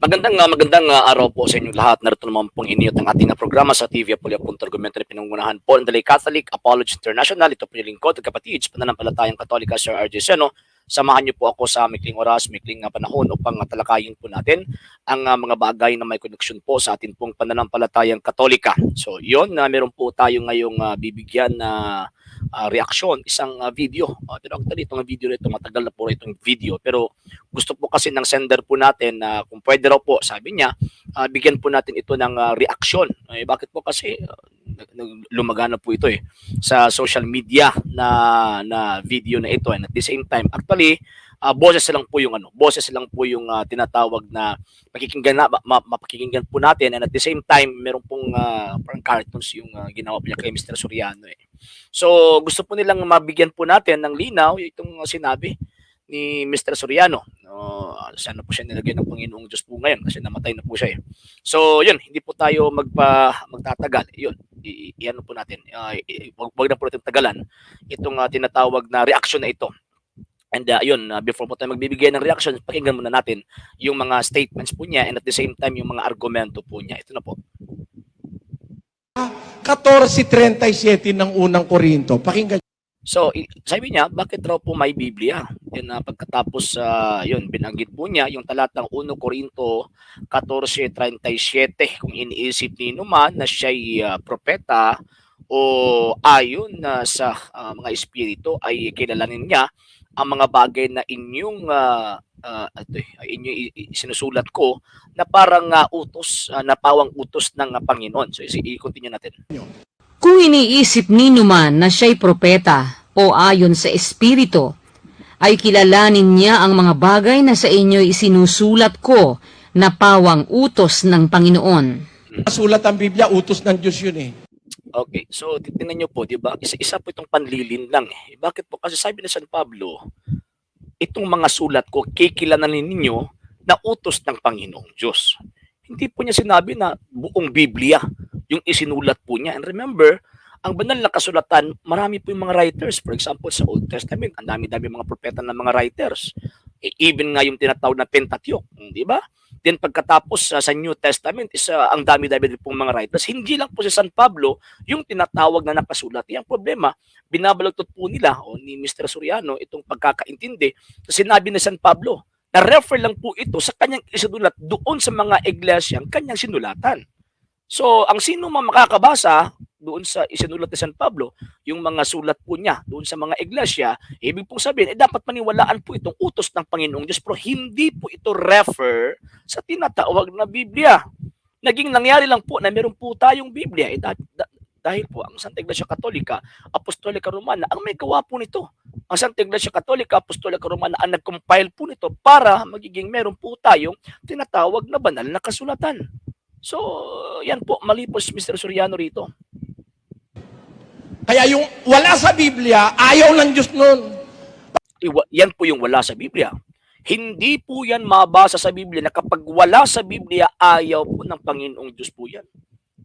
Magandang araw po sa inyong lahat. Narito naman pong iniyot ang ating programa sa TV Apolyo.argumento na pinangunahan po ng Dalay Catholic Apology International. Ito po yung lingkod, kapatid, pananampalatayang Katolika, Sir RJ Seno. Samahan niyo po ako sa mikling oras, mikling panahon upang talakayin po natin ang mga bagay na may koneksyon po sa ating pong pananampalatayang Katolika. So yun, meron po tayo ngayong bibigyan na reaksyon, isang video. Pero actually itong video na ito, matagal na po itong video. Pero gusto po kasi ng sender po natin na kung pwede raw po, sabi niya, bigyan po natin ito ng reaksyon. Bakit po kasi lumagana po ito sa social media na video na ito, and at the same time actually boses lang po yung tinatawag na mapakikinggan po natin, and at the same time meron pong parang cartoons yung ginawa po niya kay Mr. Soriano. So gusto po nilang mabigyan po natin ng linaw itong sinabi ni Mr. Soriano. Sana po siya nilagay ng Panginoong Diyos po ngayon kasi namatay na po siya. So yun, hindi po tayo magtatagal. Yun, iyan po natin. Wag na po natin tagalan itong tinatawag na reaction na ito. And yun, before po tayo magbibigay ng reaction, pakinggan muna natin yung mga statements po niya, and at the same time yung mga argumento po niya. Ito na po. 14:37 ng unang Korinto. Pakinggan. So, sabi niya, bakit raw po may Biblia? Then pagkatapos yun, binanggit po niya yung talatang 1 Korinto 14:37, kung iniisip ni naman na siya'y propeta o ayon sa mga espiritu ay kilalanin niya ang mga bagay na inyong sinusulat ko na parang utos, na pawang utos ng Panginoon. So, i-continue natin. Kung iniisip ninyo man na siya'y propeta o ayon sa Espiritu, ay kilalanin niya ang mga bagay na sa inyo'y isinusulat ko na pawang utos ng Panginoon. Sulat ang Biblia, utos ng Diyos yun eh. Okay, so titingnan nyo po, di ba? Isa po itong panlilin lang eh. Bakit po? Kasi sabi ni San Pablo, itong mga sulat ko, kikilalanin ninyo na utos ng Panginoong Diyos. Hindi po niya sinabi na buong Biblia yung isinulat po niya. And remember, ang banal na kasulatan, marami po yung mga writers. For example, sa Old Testament, ang dami-dami mga propeta ng mga writers. Even nga yung tinatawag na Pentateuch, di ba? Then pagkatapos sa New Testament, ang dami-dami din pong mga writers. Hindi lang po si San Pablo yung tinatawag na nakasulat. Yung problema, binabalagtot po nila o ni Mr. Soriano itong pagkakaintindi sa sinabi ni San Pablo. Na-refer lang po ito sa kanyang isinulat doon sa mga iglesyang kanyang sinulatan. So, ang sino man makakabasa doon sa isinulat ni San Pablo, yung mga sulat po niya doon sa mga iglesia, ibig pong sabihin, dapat maniwalaan po itong utos ng Panginoong Diyos, pero hindi po ito refer sa tinatawag na Biblia. Naging nangyari lang po na meron po tayong Biblia, dahil po ang Santa Iglesia Katolika, Apostolika Romana, ang may gawa po nito. Ang Santa Iglesia Katolika, Apostolika Romana, ang nag-compile po nito para magiging meron po tayong tinatawag na banal na kasulatan. So, yan po, mali po si Mr. Soriano rito. Kaya yung wala sa Biblia, ayaw ng Diyos nun. Yan po yung wala sa Biblia. Hindi po yan mabasa sa Biblia na kapag wala sa Biblia, ayaw po ng Panginoong Diyos po yan.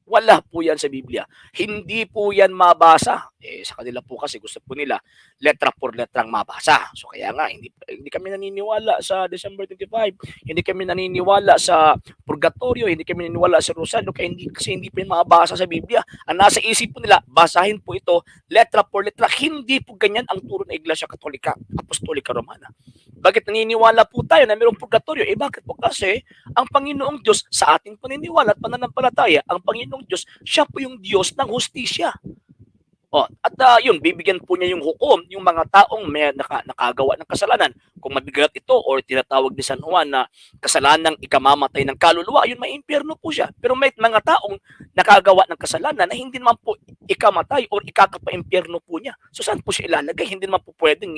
Wala po yan sa Biblia. Hindi po yan mabasa. Sa kanila po kasi gusto po nila letra por letrang mabasa. So kaya nga, hindi kami naniniwala sa December 25. Hindi kami naniniwala sa purgatorio. Hindi kami naniniwala sa Rosario. Kasi hindi po yan mabasa sa Biblia. Ang nasa isip po nila, basahin po ito letra por letra. Hindi po ganyan ang turo ng Iglesia Katolika, Apostolika Romana. Bakit naniniwala po tayo na mayroong purgatorio? Bakit po? Kasi ang Panginoong Diyos sa ating paniniwala at pananampalataya, ang Panginoong Diyos, siya po yung Diyos ng hustisya. At yun, bibigyan po niya yung hukom, yung mga taong may nakagawa ng kasalanan. Kung mabigat ito or tinatawag ni San Juan na kasalanang ikamamatay ng kaluluwa, yun may impyerno po siya. Pero may mga taong nakagawa ng kasalanan na hindi naman po ikamatay or ikakapa-impyerno po niya. So saan po siya ilalagay? Hindi naman po pwedeng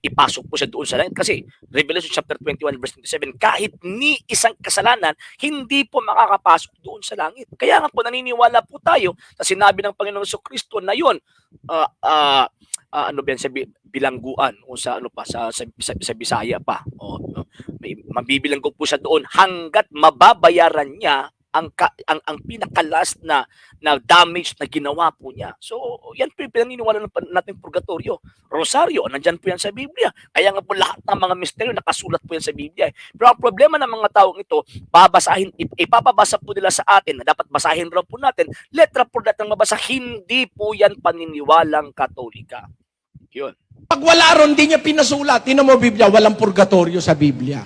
ipasok po siya doon sa langit. Kasi Revelation chapter 21 verse 27, kahit ni isang kasalanan, hindi po makakapasok doon sa langit. Kaya nga po naniniwala po tayo sa sinabi ng Panginoon Kristo na yun, ano ba yan, sa bilangguan o sa ano pa, sa Bisaya pa. Mabibilanggo po siya doon hanggat mababayaran niya ang pinakalas na damage na ginawa po niya. So, yan po yung pinaniniwala natin purgatorio. Rosaryo, nandyan po yan sa Biblia. Kaya nga po lahat ng mga misteryo nakasulat po yan sa Biblia. Pero ang problema ng mga taong ito, ipapabasa po nila sa atin na dapat basahin raw po natin, letra por letra mabasa, hindi po yan paniniwalang Katolika. Yun. Pag wala ron, di niya pinasulat. Tinan mo Biblia, walang purgatorio sa Biblia.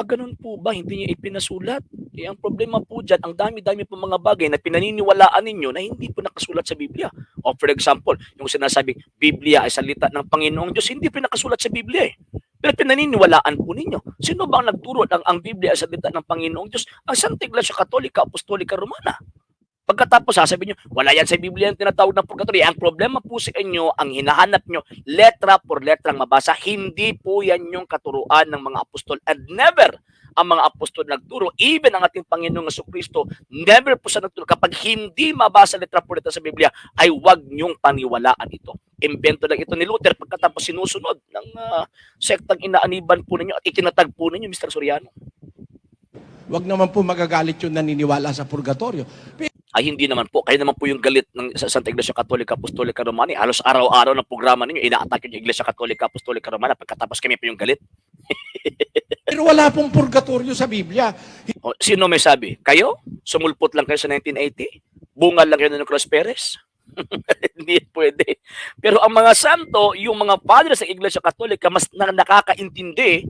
Ganun po ba? Hindi niya ipinasulat? Ang problema po dyan, ang dami-dami po mga bagay na pinaniniwalaan ninyo na hindi po nakasulat sa Biblia. O for example, yung sinasabing Biblia ay salita ng Panginoong Diyos, hindi po nakasulat sa Biblia eh. Pero pinaniniwalaan po ninyo. Sino ba ang nagturo ang Biblia ay salita ng Panginoong Diyos? Ang Santa Iglesia Katolika, Apostolika Romana. Pagkatapos sasabihin nyo, wala yan sa Biblia yung tinatawag na purgatorio. Ang problema po sa inyo, ang hinahanap nyo, letra por letrang mabasa, hindi po yan yung katuruan ng mga apostol. And never ang mga apostol nagturo, even ang ating Panginoong Jesucristo, never po siya nagturo. Kapag hindi mabasa letra por letra sa Biblia, ay huwag nyong paniwalaan ito. Imbento lang ito ni Luther pagkatapos sinusunod ng sektang inaaniban po ninyo at itinatag po ninyo, Mr. Soriano. Wag naman po magagalit yung naniniwala sa purgatorio. Ay hindi naman po. Kayo naman po yung galit ng Santa Iglesia Katolika Apostolika Romana. Halos araw-araw ng programa ninyo, ina-attack yung Iglesia Katolika Apostolika Romana. Pagkatapos kami po yung galit. Pero wala pong purgatorio sa Biblia. O, sino may sabi? Kayo? Sumulpot lang kayo sa 1980? Bungal lang kayo ng Cruz Perez? Hindi pwede. Pero ang mga santo, yung mga padre sa Iglesia Katolika, mas nakakaintindi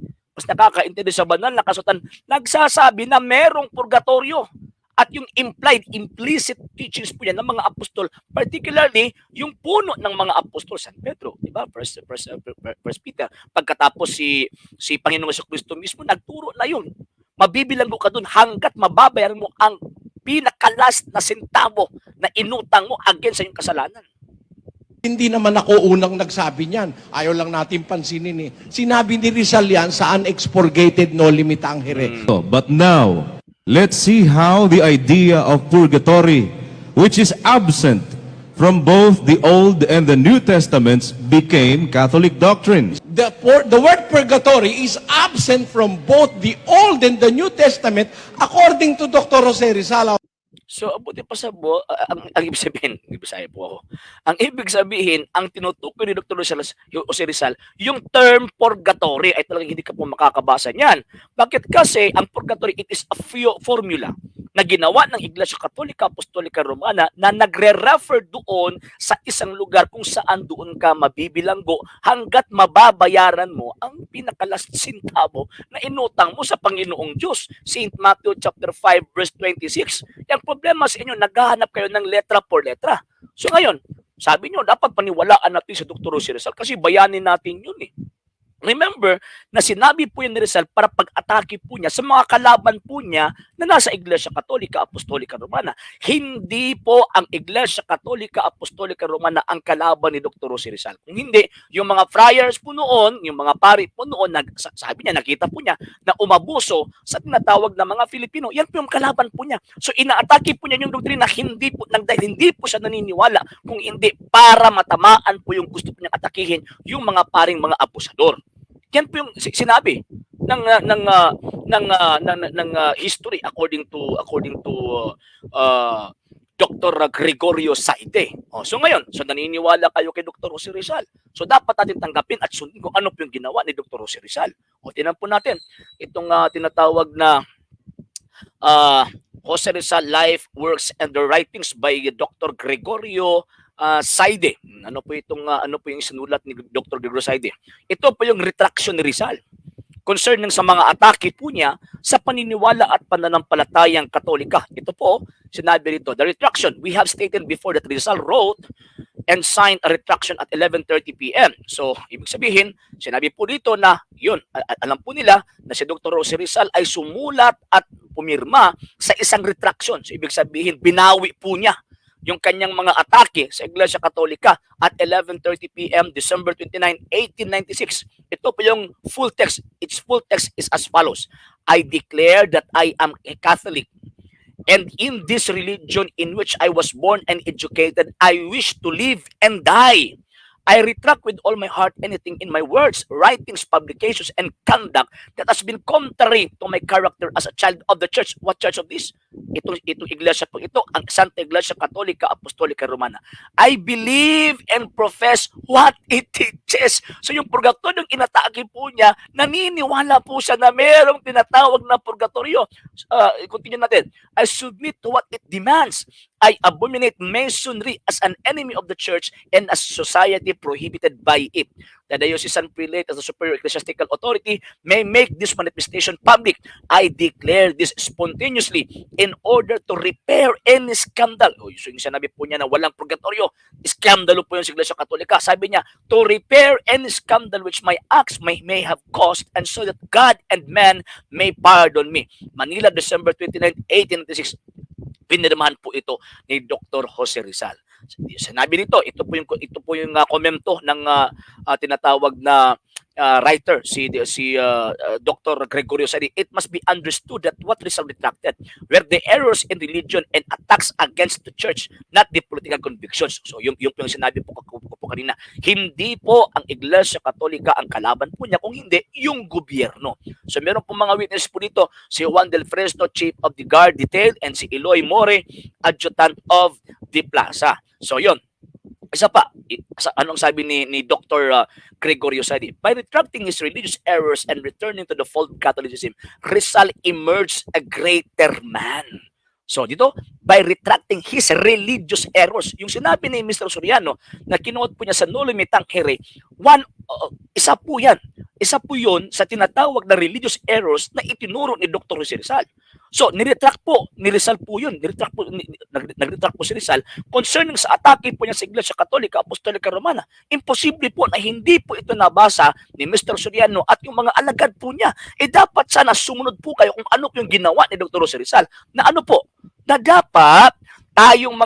sa banal na kasutan, nagsasabi na merong purgatorio. At yung implied, implicit teachings po yan ng mga apostol, particularly yung puno ng mga apostol, San Pedro, di ba? First Peter. Pagkatapos si Panginoong Jesucristo mismo, nagturo na yun. Mabibilang mo ka dun hanggat mababayaran mo ang pinakalas na sentavo na inutang mo against sa iyong kasalanan. Hindi naman ako unang nagsabi niyan. Ayaw lang natin pansinin eh. Sinabi ni Rizal yan sa unexpurgated no limit angere. But now, let's see how the idea of purgatory, which is absent from both the Old and the New Testaments, became Catholic doctrine. The word purgatory is absent from both the Old and the New Testament according to Dr. Jose Rizal. So, abuti pa sa ang ibig sabihin, Bisaya po ako. Ang ibig sabihin, ang tinutukoy ni Dr. Jose Rizal, yung term purgatory ay talagang hindi ka po makakabasa niyan. Bakit? Kasi ang purgatory, it is a formula na ginawa ng Iglesia Katolika Apostolika Romana na nagre-refer doon sa isang lugar kung saan doon ka mabibilanggo hanggat mababayaran mo ang pinakalas sintabo na inutang mo sa Panginoong Diyos. St. Matthew chapter 5 verse 26. Yung problema sa inyo, naghahanap kayo ng letra por letra. So ngayon, sabi nyo, dapat paniwalaan natin sa Dr. Jose Rizal kasi bayanin natin yun eh. Remember na sinabi po yan ni Rizal para pag-atake po niya sa mga kalaban po niya na nasa Iglesia Katolika Apostolika Romana. Hindi po ang Iglesia Katolika Apostolika Romana ang kalaban ni Dr. Jose Rizal. Kung hindi, yung mga friars po noon, yung mga pari po noon, sabi niya, nakita po niya na umabuso sa tinatawag na mga Filipino, yan po yung kalaban po niya. So inaatake po niya yung doktrina, hindi po siya naniniwala, kung hindi para matamaan po yung gusto po niyang atakihin yung mga paring mga abusador. Yan po yung sinabi ng history according to Dr. Gregorio Saide. So ngayon, naniniwala kayo kay Dr. Jose Rizal. So dapat natin tanggapin at sundin kung ano po yung ginawa ni Dr. Jose Rizal. Tingnan po natin itong tinatawag na Jose Rizal Life, Works and the Writings by Dr. Gregorio Saide. Ano po yung sinulat ni Dr. Gregorio Saide? Ito po yung retraction ni Rizal concerning sa mga atake po niya sa paniniwala at pananampalatayang Katolika. Ito po, sinabi rito, the retraction, we have stated before that Rizal wrote and signed a retraction at 11:30 p.m. So, ibig sabihin, sinabi po dito na, yun, alam po nila na si Dr. Jose Rizal ay sumulat at pumirma sa isang retraction. So, ibig sabihin, binawi po niya yung kanyang mga atake sa Iglesia Katolika at 11:30 p.m. December 29, 1896. Ito po yung full text. Its full text is as follows. I declare that I am a Catholic, and in this religion in which I was born and educated, I wish to live and die. I retract with all my heart anything in my words, writings, publications, and conduct that has been contrary to my character as a child of the church. What church of this? itong iglesia po ito, ang Santa Iglesia Katolika Apostolika Romana. I believe and profess what it teaches. So yung purgatorio, yung inatake po niya, naniniwala po siya na mayroong tinatawag na purgatorio. Continue natin. I submit to what it demands. I abominate masonry as an enemy of the church and as society prohibited by it. The diocesan prelate as the superior ecclesiastical authority may make this manifestation public. I declare this spontaneously in order to repair any scandal. So yung sinabi po niya na walang purgatorio, skandalo po yung sa Iglesia Katolika. Sabi niya, to repair any scandal which my acts may have caused and so that God and man may pardon me. Manila, December 29, 1896. Pinirmahan po ito ni Dr. Jose Rizal. Sinabi nito, ito po yung komento ng tinatawag na writer si Dr. Gregorio Sadi. It must be understood that what Rizal retracted were the errors in religion and attacks against the church, not the political convictions. So yung sinabi po kanina, hindi po ang Iglesia Katolika ang kalaban po niya, kung hindi yung gobyerno. So meron po mga witness po dito, si Juan del Fresno, Chief of the Guard Detail, and si Eloy More, Adjutant of the Plaza. So yun. Isa pa, anong sabi ni Dr. Gregorio Sadi? By retracting his religious errors and returning to the fold of Catholicism, Rizal emerged a greater man. So dito, by retracting his religious errors, yung sinabi ni Mr. Soriano na kinuot po niya sa Noli Me Tangere, isa po yan. Isa po yun sa tinatawag na religious errors na itinuro ni Dr. Jose Rizal. So, niretract po ni Rizal po yun. Nag-retract po si Rizal concerning sa atake po niya sa Iglesia Katolika Apostolika Romana. Imposible po na hindi po ito nabasa ni Mr. Soriano at yung mga alagad po niya. Dapat sana sumunod po kayo kung ano po yung ginawa ni Dr. Jose Rizal. Na ano po? Na dapat tayong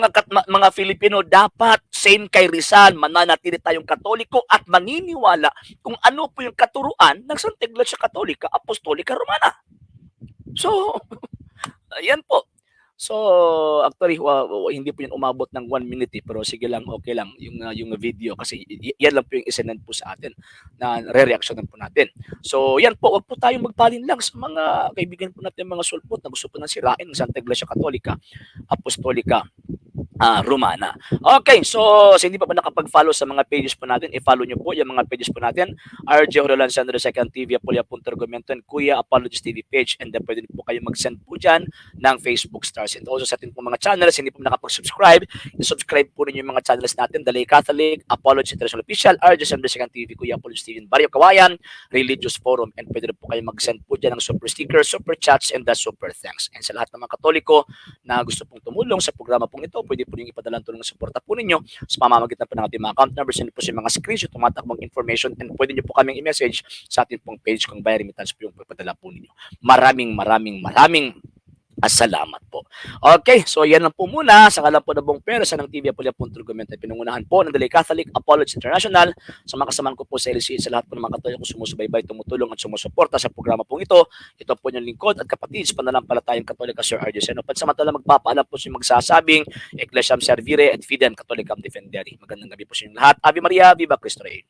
mga Filipino dapat same kay Rizal, mananatili tayong Katoliko at maniniwala kung ano po yung katuruan ng Santa Iglesia Katolika Apostolika Romana. So, ayan po. So, actually, hindi po yan umabot ng 1 minute pero sige lang, okay lang yung video kasi yan lang po yung isinend po sa atin na re-reactionan po natin. So, yan po, wag po tayong magpalin lang sa mga kaibigan po natin, mga sulpot na gusto po nang sirain ng Santa Iglesia Katolika Apostolika Romana. Okay, so hindi pa nakapag-follow sa mga pages po natin, i-follow nyo po yung mga pages po natin. RJ Horolan Sandro II TV, Apolia Punto Argumento, and Kuya Apologist TV page, and then pwede po kayo mag-send po dyan ng Facebook stars. And also sa ating po mga channels, hindi po nakapag-subscribe, i-subscribe po ninyo yung mga channels natin, Dalay Catholic, Apologist International Official, RJ Sandro II TV, Kuya Apologist TV, Barrio Kawayan, Religious Forum, and pwede po kayo mag-send po dyan ng super stickers, super chats, and the super thanks. And sa lahat ng mga Katoliko na gusto pong tumulong sa programa pong ito, pwede po yung ipadala tulong ng suporta po ninyo sa pamamagitan po ng ating mga account numbers, and po sa mga screenshot, tumatakbong information, and pwede nyo po kaming i-message sa ating pong page kung by remittance po yung ipadala po ninyo. Maraming salamat po. Okay, so yan lang po muna. Sa kalan po na buong pera sa ng TV Apolia Punto Argumento, pinungunahan po ng Dalay Catholic Apologist International. Sa mga kasamahan ko po sa LCA, sa lahat po ng mga Katoliko sumusubaybay, tumutulong at sumusuporta sa programa pong ito. Ito po yung lingkod at kapatid sa pananampalatayang Katolika, Sir RJ Seno. Pansamantala magpapaalam po sa magsasabing Ecclesiam Servire et Fidem Catholicam Defendere. Magandang gabi po sa inyong lahat. Ave Maria, Viva Cristo Rey.